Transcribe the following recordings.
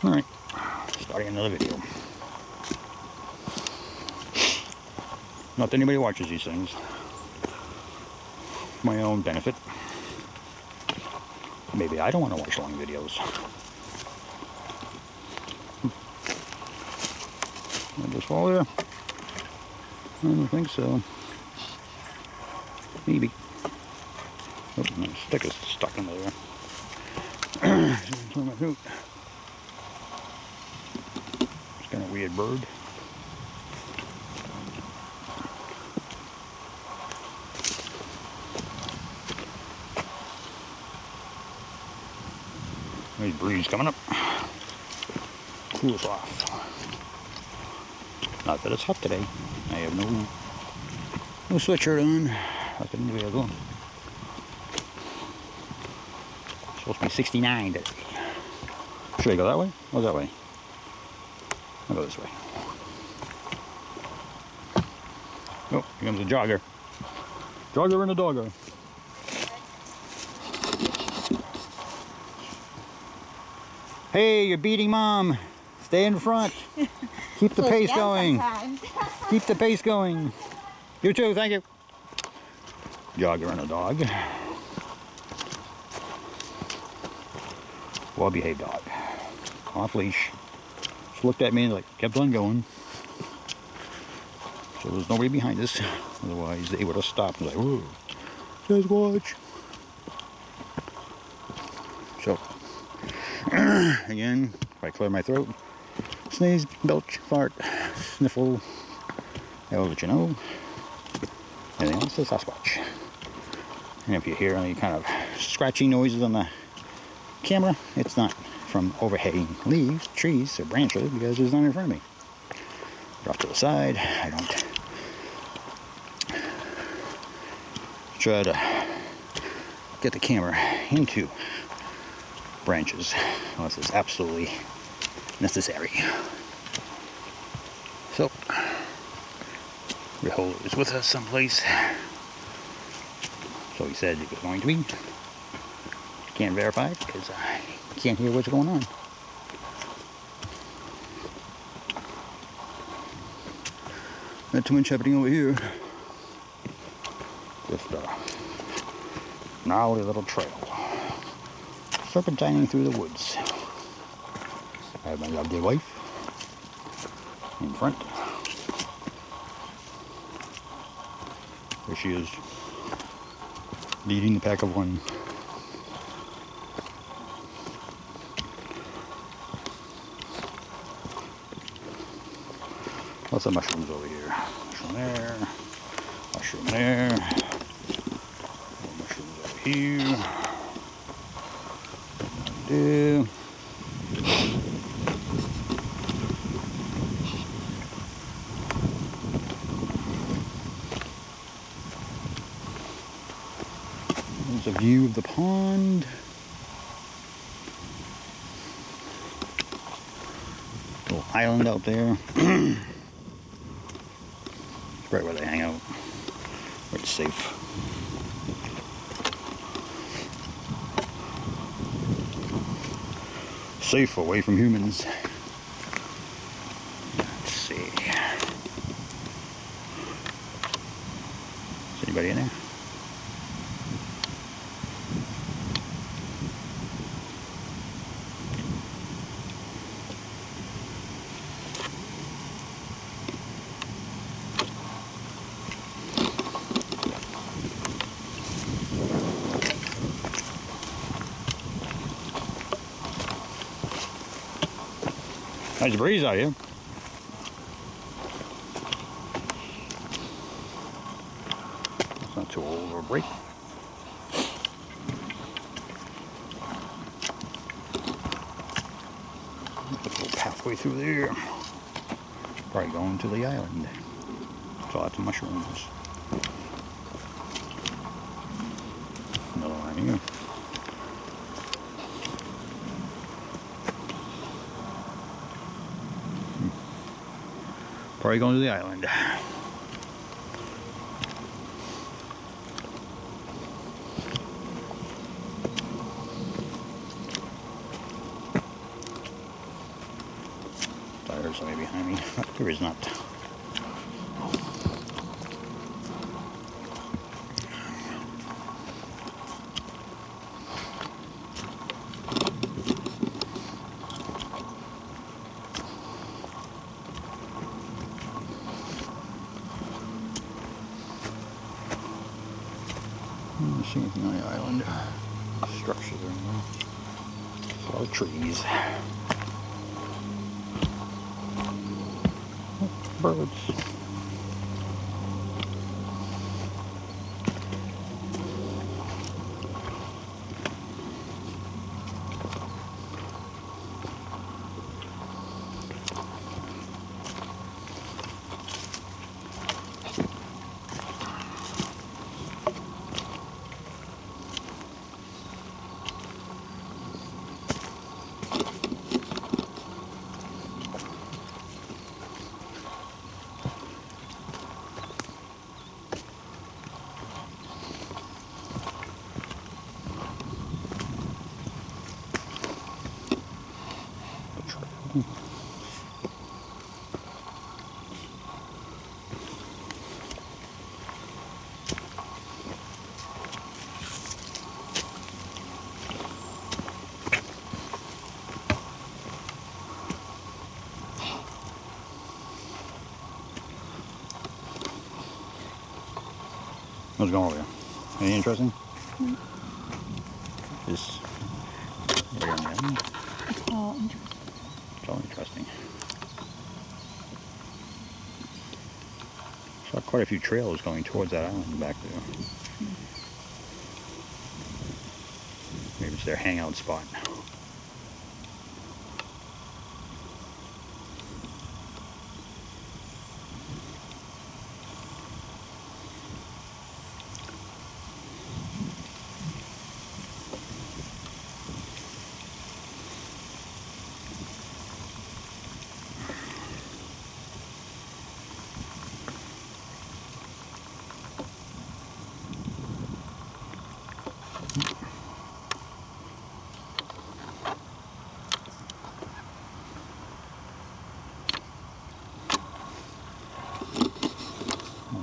Alright, starting another video. Not that anybody watches these things. For my own benefit. Maybe I don't want to watch long videos. I just fall there? I don't think so. Maybe. Oh, my stick is stuck in there. Turn my hoot. It's kind of a weird bird. Nice breeze coming up. Cool us off. Not that it's hot today. I have no sweatshirt on. Like in the vehicle. Supposed to be 69 today. Should I go that way? Or that way? I'll go this way. Oh, here comes a jogger. Jogger and a dogger. Hey, you're beating mom. Stay in front. Keep the pace going. Keep the pace going. You too, thank you. Jogger and a dog. Well-behaved dog. Off leash. Just looked at me and like kept on going. So there's nobody behind us. Otherwise they would have stopped and like, whoa, Sasquatch. So again, if I clear my throat, sneeze, belch, fart, sniffle, I will let you know. Anything else is Sasquatch. And if you hear any kind of scratchy noises on the camera, it's not from overhanging leaves, trees, or branches because there's none in front of me. Drop to the side. I don't try to get the camera into branches unless it's absolutely necessary. So, Behold is with us someplace. So he said it was going to be. Can't verify it because I can't hear what's going on. Not too much happening over here. Just a gnarly little trail. Serpentining through the woods. I have my lovely wife in front. There she is, leading the pack of one. Lots of mushrooms over here. Mushroom there. Mushroom there. More mushrooms over here. Do. There's a view of the pond. Little island out there. It's right where they hang out. Where it's safe. Safe away from humans. Let's see. Is anybody in there? Nice breeze out here. It's not too old or break. Put a little pathway through there. Probably going to the island. There's lots of mushrooms. Another one here. Probably going to the island. There's somebody behind me. There is not. I don't see anything on the island. Structures are in there. A lot of trees. Oh, birds. What's going over there? Anything interesting? This area on the island? It's all interesting. It's all interesting. Saw quite a few trails going towards that island back there. Maybe it's their hangout spot.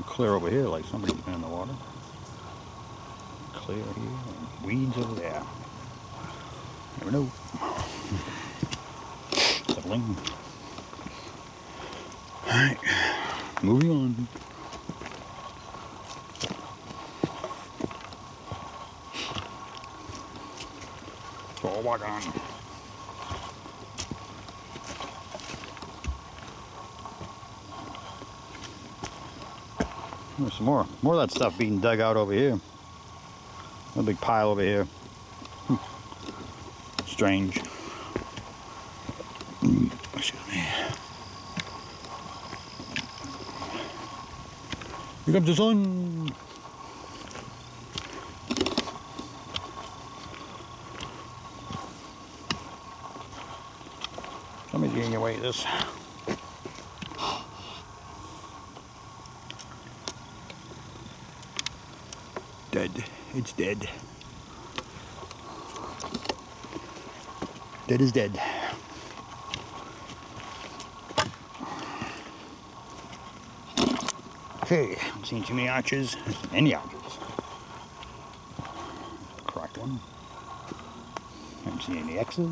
Clear over here like somebody's been in the water. Clear here, and weeds over there. Never know. Settling. Alright, moving on. So I'll walk on. There's some more of that stuff being dug out over here. A big pile over here. Strange. Excuse me. Here comes the sun. Somebody's getting away with this. Dead. It's dead. Dead is dead. Okay, haven't seen too many arches. Any arches. Cracked one. Haven't seen any X's.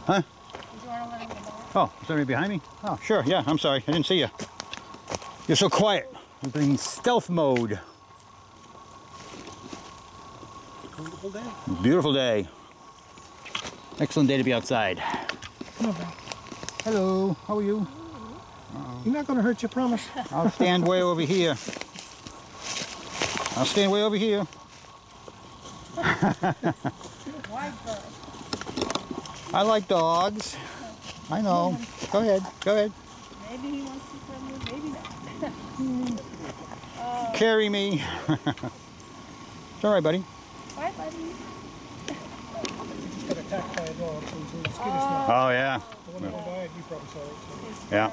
Huh? Oh, is somebody behind me? Oh, sure, yeah, I'm sorry, I didn't see you. You're so quiet. You're in stealth mode. Beautiful day. Beautiful day. Excellent day to be outside. Come on back. Hello, how are you? You're not going to hurt you, promise. I'll stand way over here. I'll stand way over here. I like dogs. I know. Go ahead. Go ahead. Maybe he wants to come with, maybe not. Carry me. It's all right, buddy. Bye, buddy. He's got attacked by a dog, so he's skin is not. Oh, yeah. The one that died, you probably saw it. Yeah.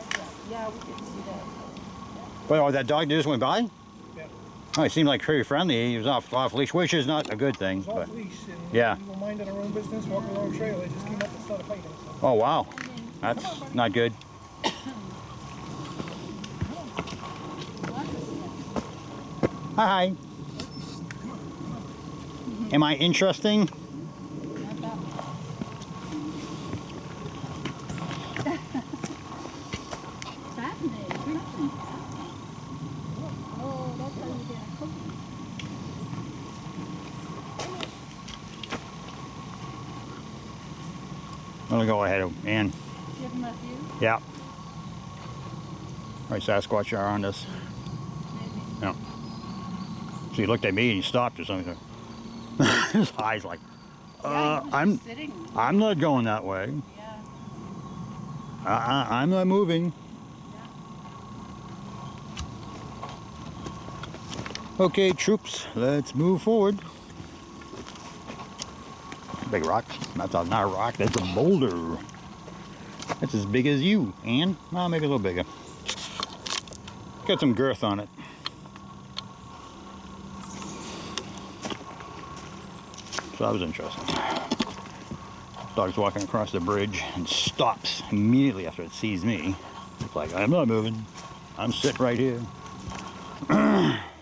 Yeah, we did see that. Well, oh, that dog just went by? Yeah. Oh, he seemed like pretty friendly. He was off leash, which is not a good thing. He's But off leash and yeah. we were minding our own business, walking along the trail. They just came up and started fighting. So. Oh wow, that's not good. Hi. Am I interesting? Oh, that's how you get a cookie. I'm gonna go ahead and Give him a few, yeah. Right, Sasquatch are on us. maybe. Yeah. So he looked at me and he stopped or something. His eyes like, Yeah, he was I'm just sitting. I'm not going that way. Yeah. I'm not moving. Okay, troops, let's move forward. Big rock. That's not a rock, that's a boulder. That's as big as you, and well, maybe a little bigger. Got some girth on it. So that was interesting. Dog's walking across the bridge and stops immediately after it sees me. It's like, I'm not moving. I'm sitting right here.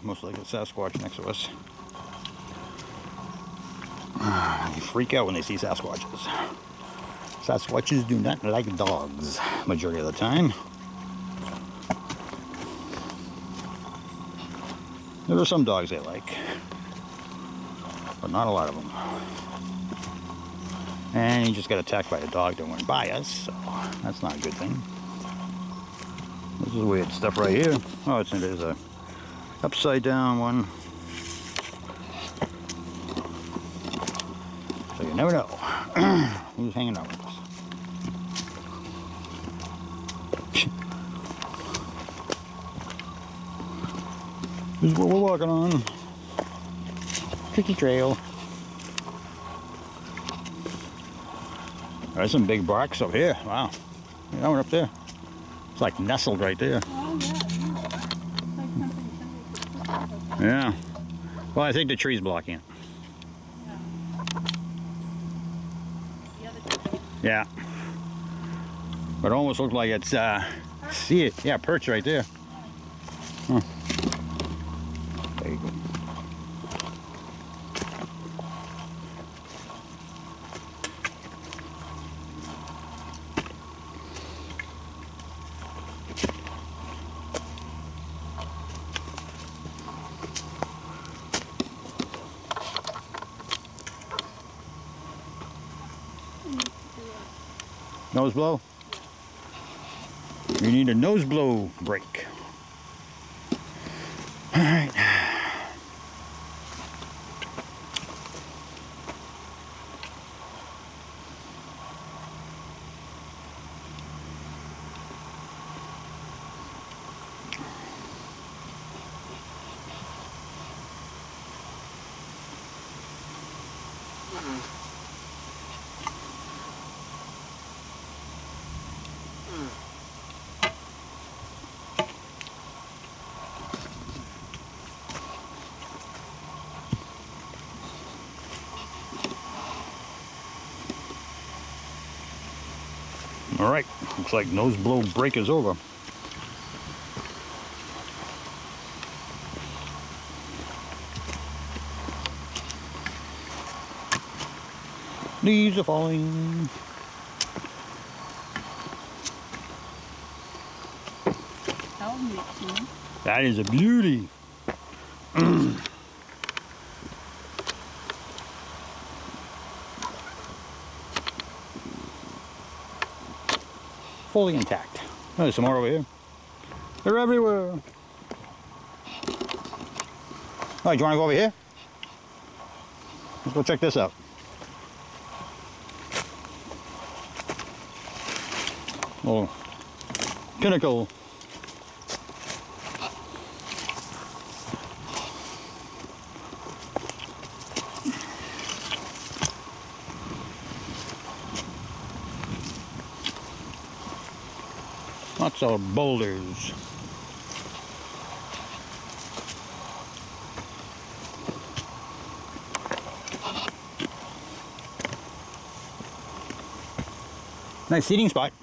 Most likely a Sasquatch next to us. They freak out when they see Sasquatches. Sasquatches do not like dogs majority of the time. There are some dogs they like, but not a lot of them. And he just got attacked by a dog that went by us, so that's not a good thing. This is weird stuff right here. Oh, there's a upside down one. So you never know who's hanging out with us. This is what we're walking on. Tricky trail. There's some big barks up here. Wow. That one up there. It's like nestled right there. Oh, yeah. It's like something somebody could put. Yeah. Well, I think the tree's blocking it. The other two. Yeah. But it almost looked like it's, see it? Yeah, perch right there. Huh. There you go. Nose blow? You need a nose blow break. All right. All right, looks like nose blow break is over. Leaves are falling. That was neat, too. That is a beauty. Fully intact. Oh, there's some more over here. They're everywhere. All right, do you want to go over here? Let's go check this out. Oh, pinnacle. Lots of boulders. Nice seating spot.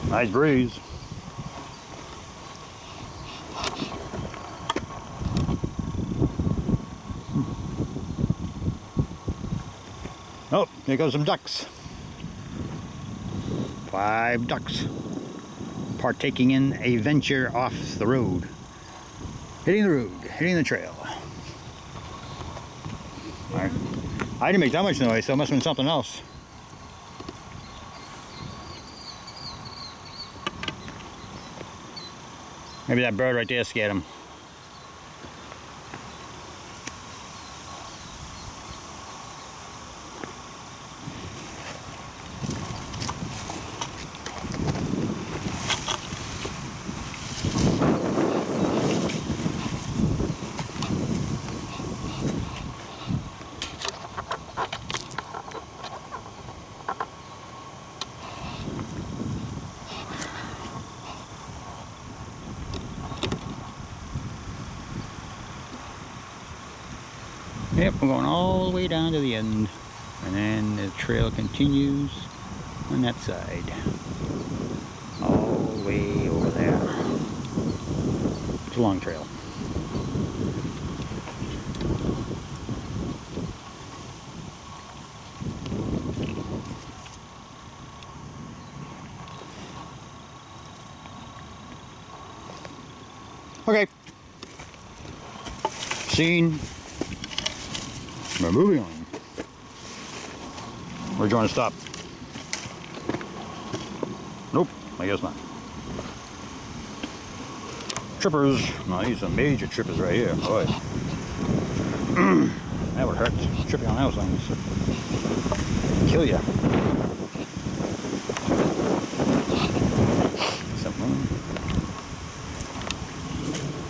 Nice breeze. Oh, here goes some ducks. 5 ducks partaking in a venture off the road. Hitting the road, hitting the trail. Alright. I didn't make that much noise, so it must have been something else. Maybe that bird right there scared him. Yep, we're going all the way down to the end. And then the trail continues on that side. All the way over there. It's a long trail. Okay. Scene. We're moving on. Where'd you want to stop? Nope, I guess not. Trippers. No, these are major trippers right here. Boy. That would hurt. Tripping on those things. Kill ya. Something.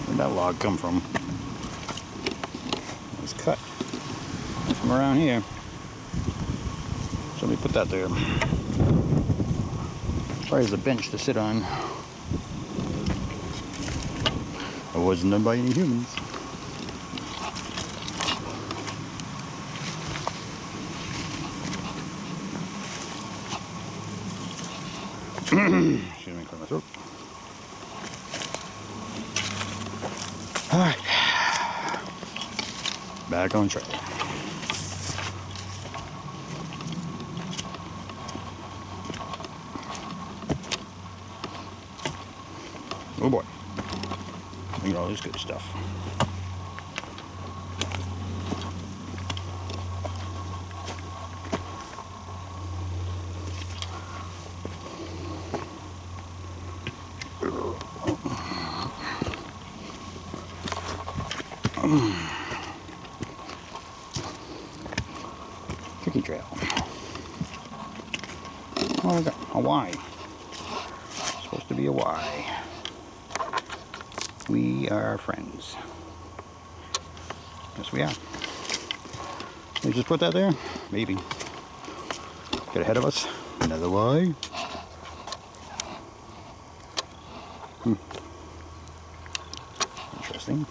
Where'd that log come from? It was cut from around here. Somebody put that there. Probably as a bench to sit on. It wasn't done by any humans. Excuse me, clear my throat. Alright. Back on track. Oh boy. Look at all this good stuff. Tricky trail. Oh, a Y. It's supposed to be a Y. We are friends. Yes, we are. They just put that there? Maybe. Get ahead of us. Another Y. Interesting.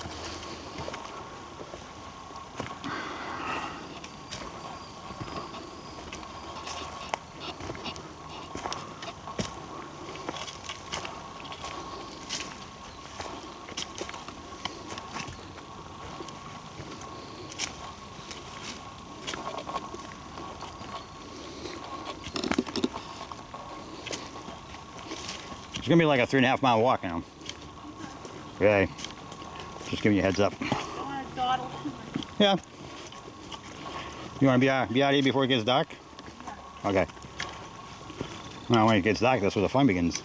It's gonna be like a 3.5 mile walk now. Okay. Just giving you a heads up. I want to dawdle too much. Yeah. You want to be out here before it gets dark? Yeah. Okay. Well, when it gets dark, that's where the fun begins.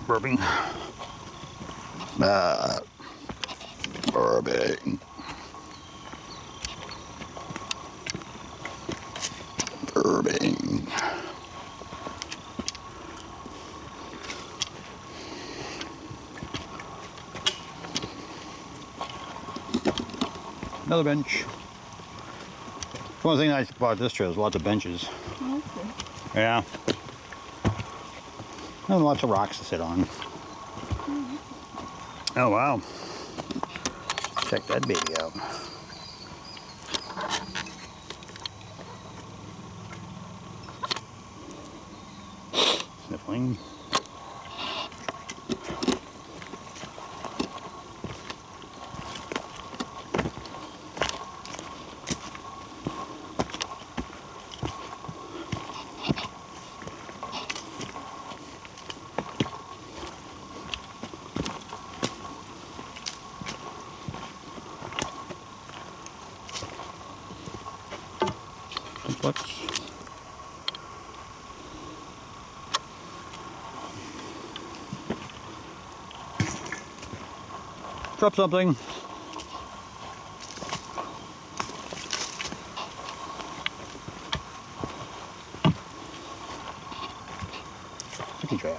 Burping. Burping. Burping. Another bench. One thing nice about this trail is lots of benches. Oh, that's good. Yeah. And lots of rocks to sit on. Oh wow. Check that baby out. Sniffling. Complex. Drop something. Sticky trail.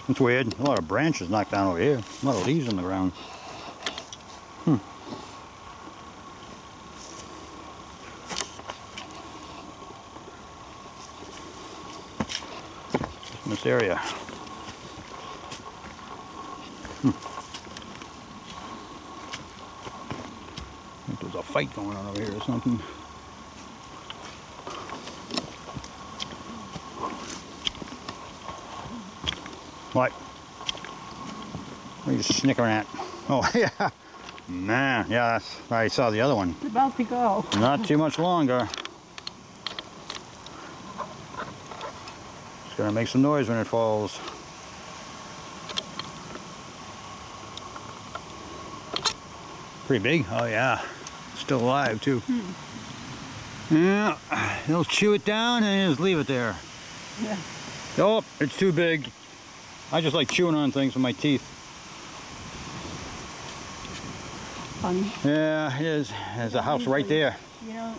It's weird. A lot of branches knocked down over here. A lot of leaves on the ground. In this area. I think there's a fight going on over here or something. What? What are you snickering at? Oh, yeah. Man, yeah, that's, I saw the other one. It's about to go. Not too much longer. It's gonna make some noise when it falls. Pretty big? Oh yeah. Still alive too. Yeah, they'll chew it down and just leave it there. Yeah. Oh, it's too big. I just like chewing on things with my teeth. Funny. Yeah, it is. There's a house right there. You know,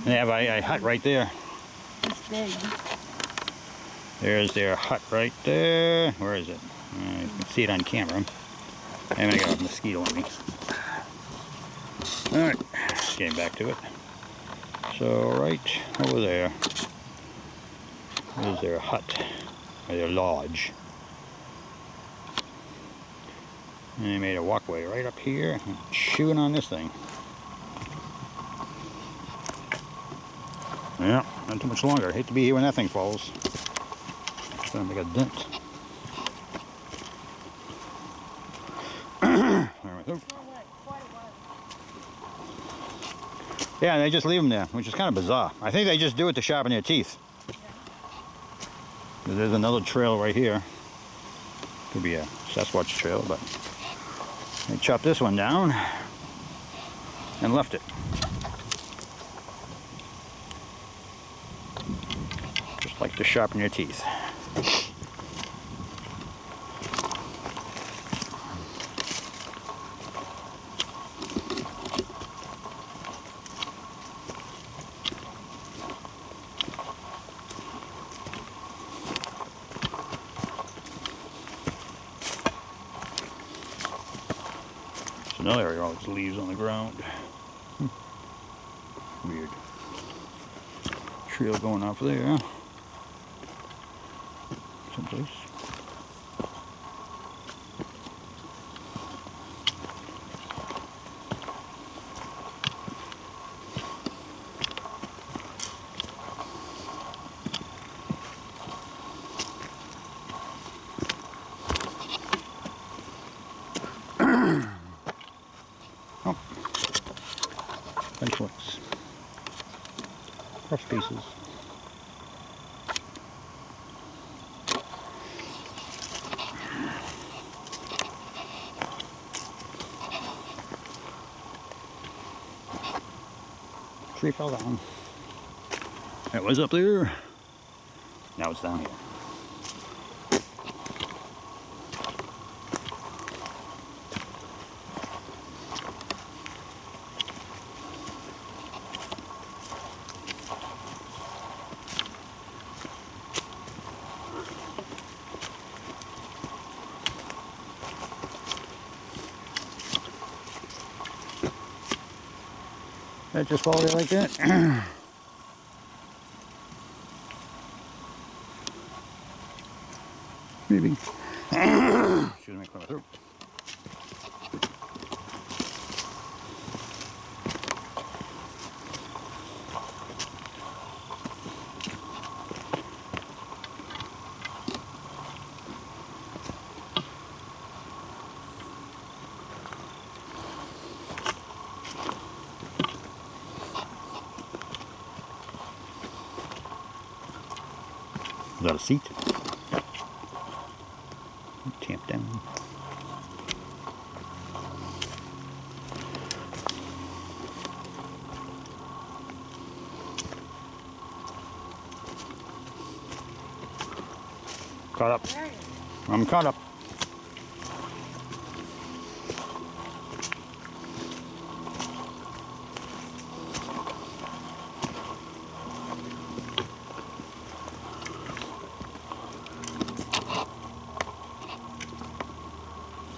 They have a hut right there. it's big. There's their hut right there. Where is it? You can see it on camera. And I got a mosquito on me. Alright, getting back to it. So right over there is their hut, or their lodge. And they made a walkway right up here, chewing on this thing. Yeah, not too much longer. I hate to be here when that thing falls. It's gonna make a dent. Yeah, they just leave them there, which is kind of bizarre. I think they just do it to sharpen their teeth. Yeah. There's another trail right here. Could be a Sasquatch trail, but they chopped this one down and left it. Just like to sharpen your teeth. Another area, all these leaves on the ground. Weird. Trail going off there. Someplace. Bench links. Cross pieces. Tree fell down. It was up there. Now it's down here. That just fall there like that. Maybe. Excuse me, clear my throat. Is that a seat? Tamp down. Caught up. I'm caught up.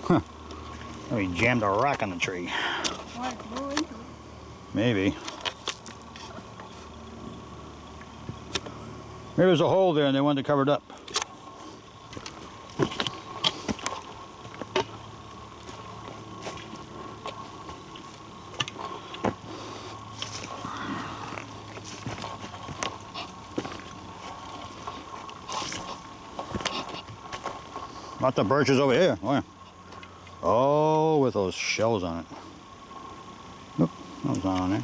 Huh. Oh, he jammed a rock on the tree. Why, blow into it. Maybe. Maybe there's a hole there and they wanted to cover it up. Not the birches over here. Oh, with those shells on it. Nope, that was not on there.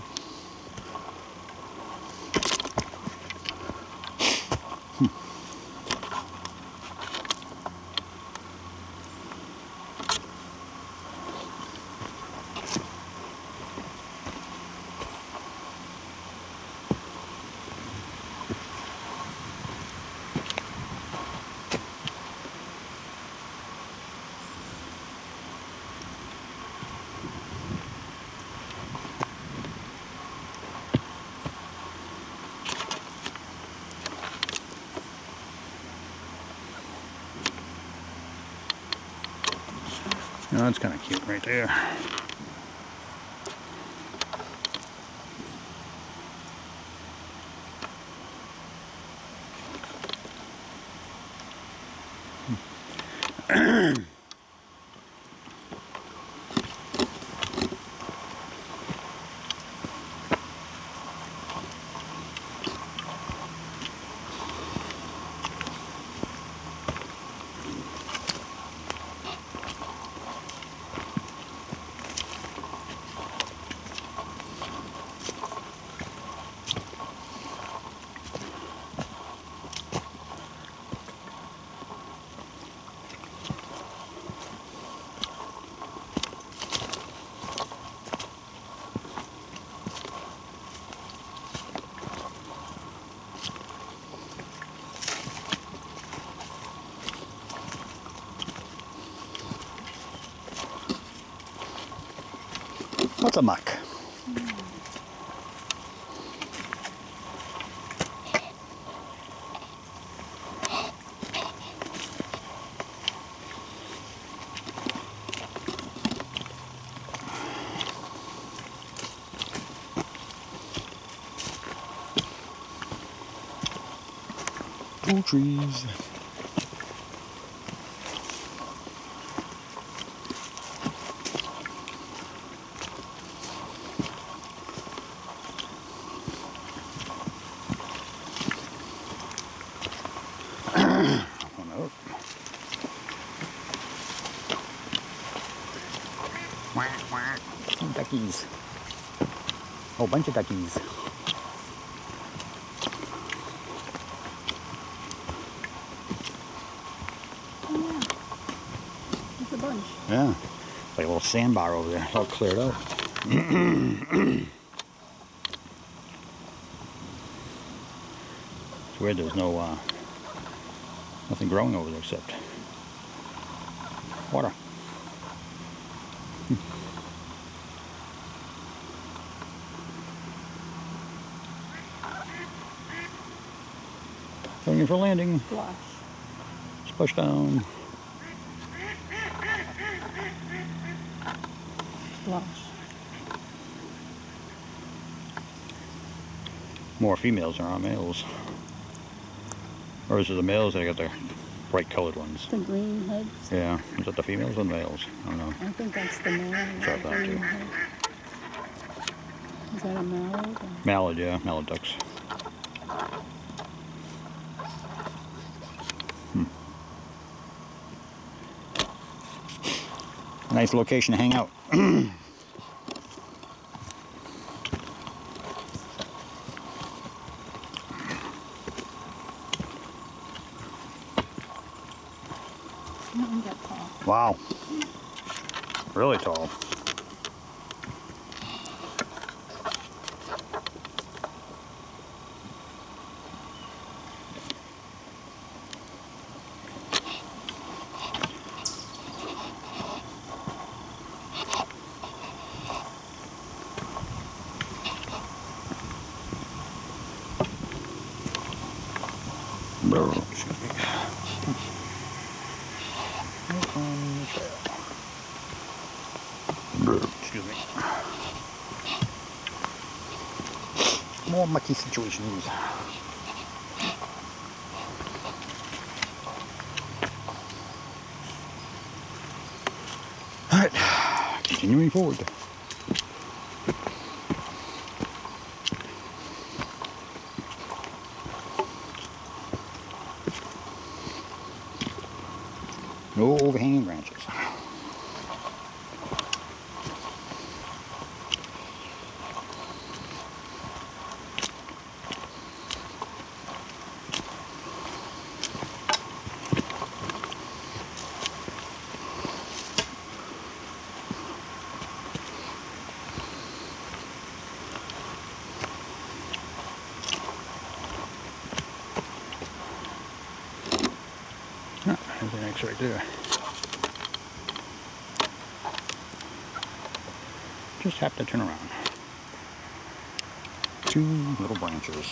Oh, that's kind of cute right there. What's a muck? Cool trees. Duckies. Whole bunch of duckies. It's a bunch. Yeah. Like a little sandbar over there. It's all cleared out. It's weird there's no, nothing growing over there except water. Coming in for landing. Flush. Splashdown. Flush. More females than are males. Or is it the males that got the bright colored ones? The green heads. Yeah. Is that the females or the males? I don't know. I think that's the male. Try that too. Is that a mallard? Or? Mallard, yeah. Mallard ducks. Nice location to hang out. Not that tall. Wow. Really tall. Excuse me. More mucky situations. Alright, continuing forward. No overhanging branches. There's an X right there. Just have to turn around. Two little branches.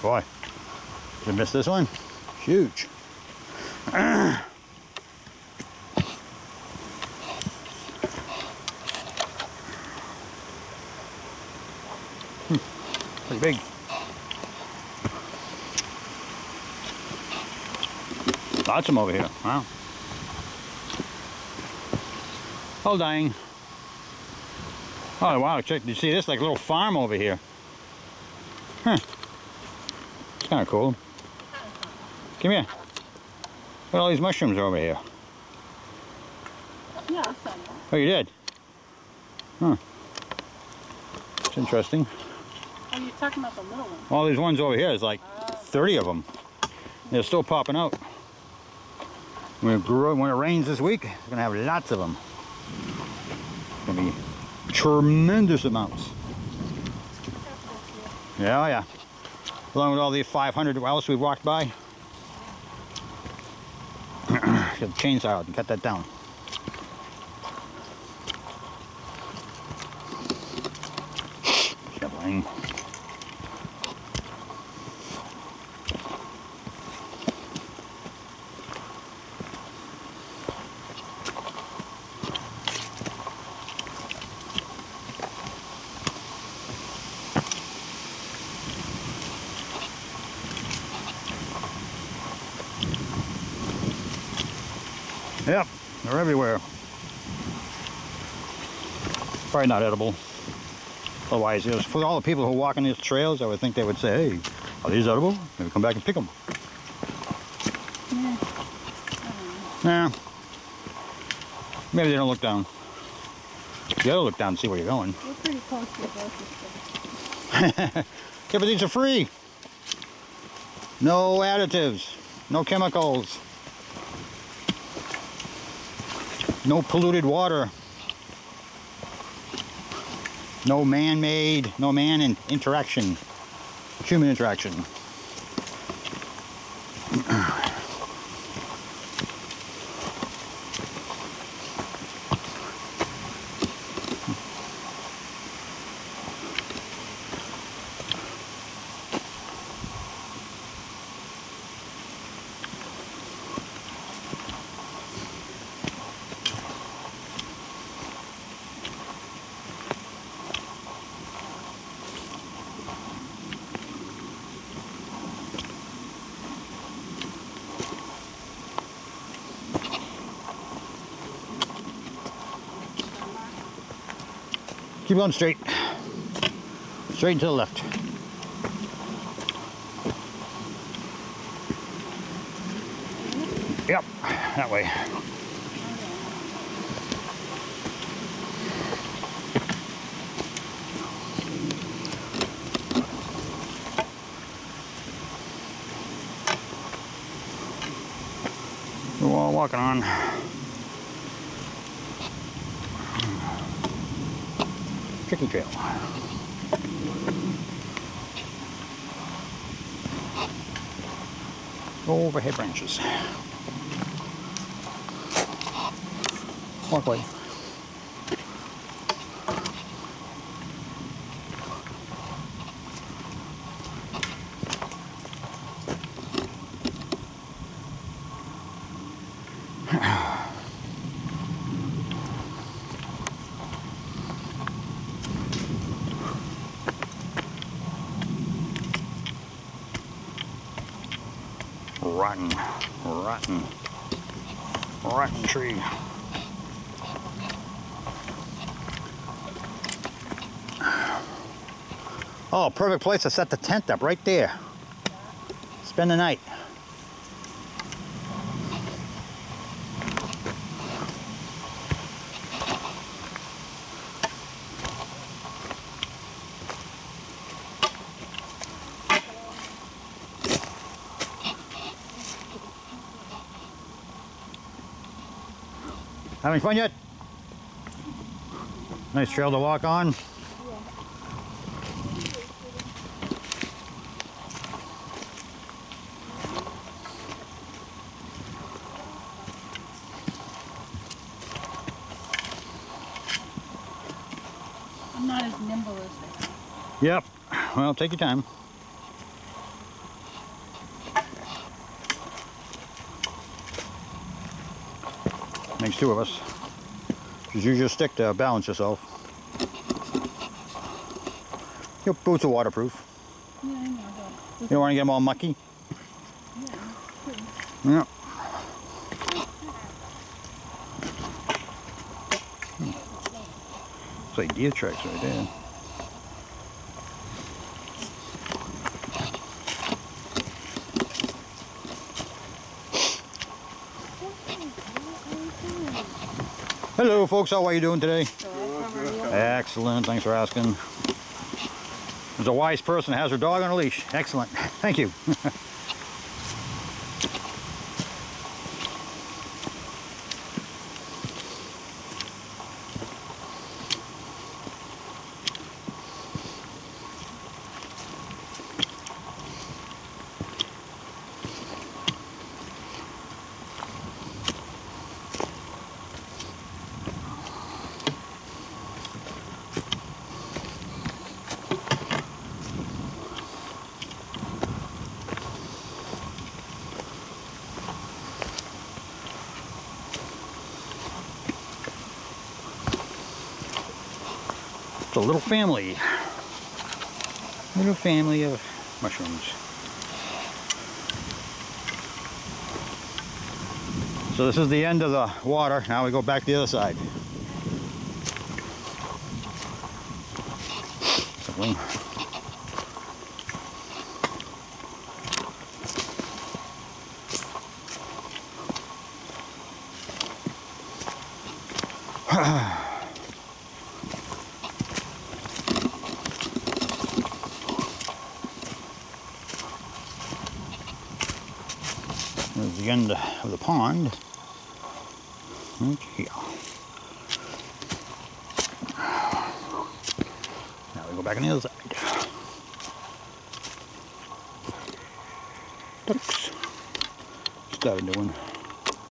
Boy, did I miss this one? Huge. Pretty big. Lots of them over here. Wow. All dying. Oh wow, check, you see this like a little farm over here. Huh. It's kind of cool. Come here. Look at all these mushrooms over here. Yeah, I saw that. Oh, you did? Huh. It's interesting. Oh, you're talking about the little one. All these ones over here, there's like 30 of them. They're still popping out. When it rains this week, it's going to have lots of them. It's going to be tremendous amounts. Yeah, oh yeah. Along with all the 500 else we've walked by. Get the chainsaw out and cut that down. Shoveling. Yep, they're everywhere. Probably not edible. Otherwise, for all the people who walk on these trails, I would think they would say, hey, are these edible? Maybe come back and pick them. Yeah. Nah. Maybe they don't look down. You gotta look down and see where you're going. We're pretty close to the grocery store. Yeah, but these are free. No additives, no chemicals, no polluted water. No man-made, no man interaction, human interaction. Keep going straight. Straight and to the left. Yep, that way. We're all walking on. Tricky trail. Overhead branches. Walkway. Rotten tree. Oh, perfect place to set the tent up right there. Spend the night. Having fun yet? Nice trail to walk on. I'm not as nimble as they are. Yep. Well, take your time. Makes two of us. Just use your stick to balance yourself. Your boots are waterproof. Yeah, I know that. You don't want to get them all mucky? Yeah, pretty. Yep. It's like deer tracks right there. Hello folks, how are you doing today? Excellent, thanks for asking. There's a wise person that has her dog on a leash. Excellent, thank you. It's a little family of mushrooms. So this is the end of the water. Now we go back the other side. Simply. There's the end of the pond. Right here. back on the other side. Ducks. Started doing.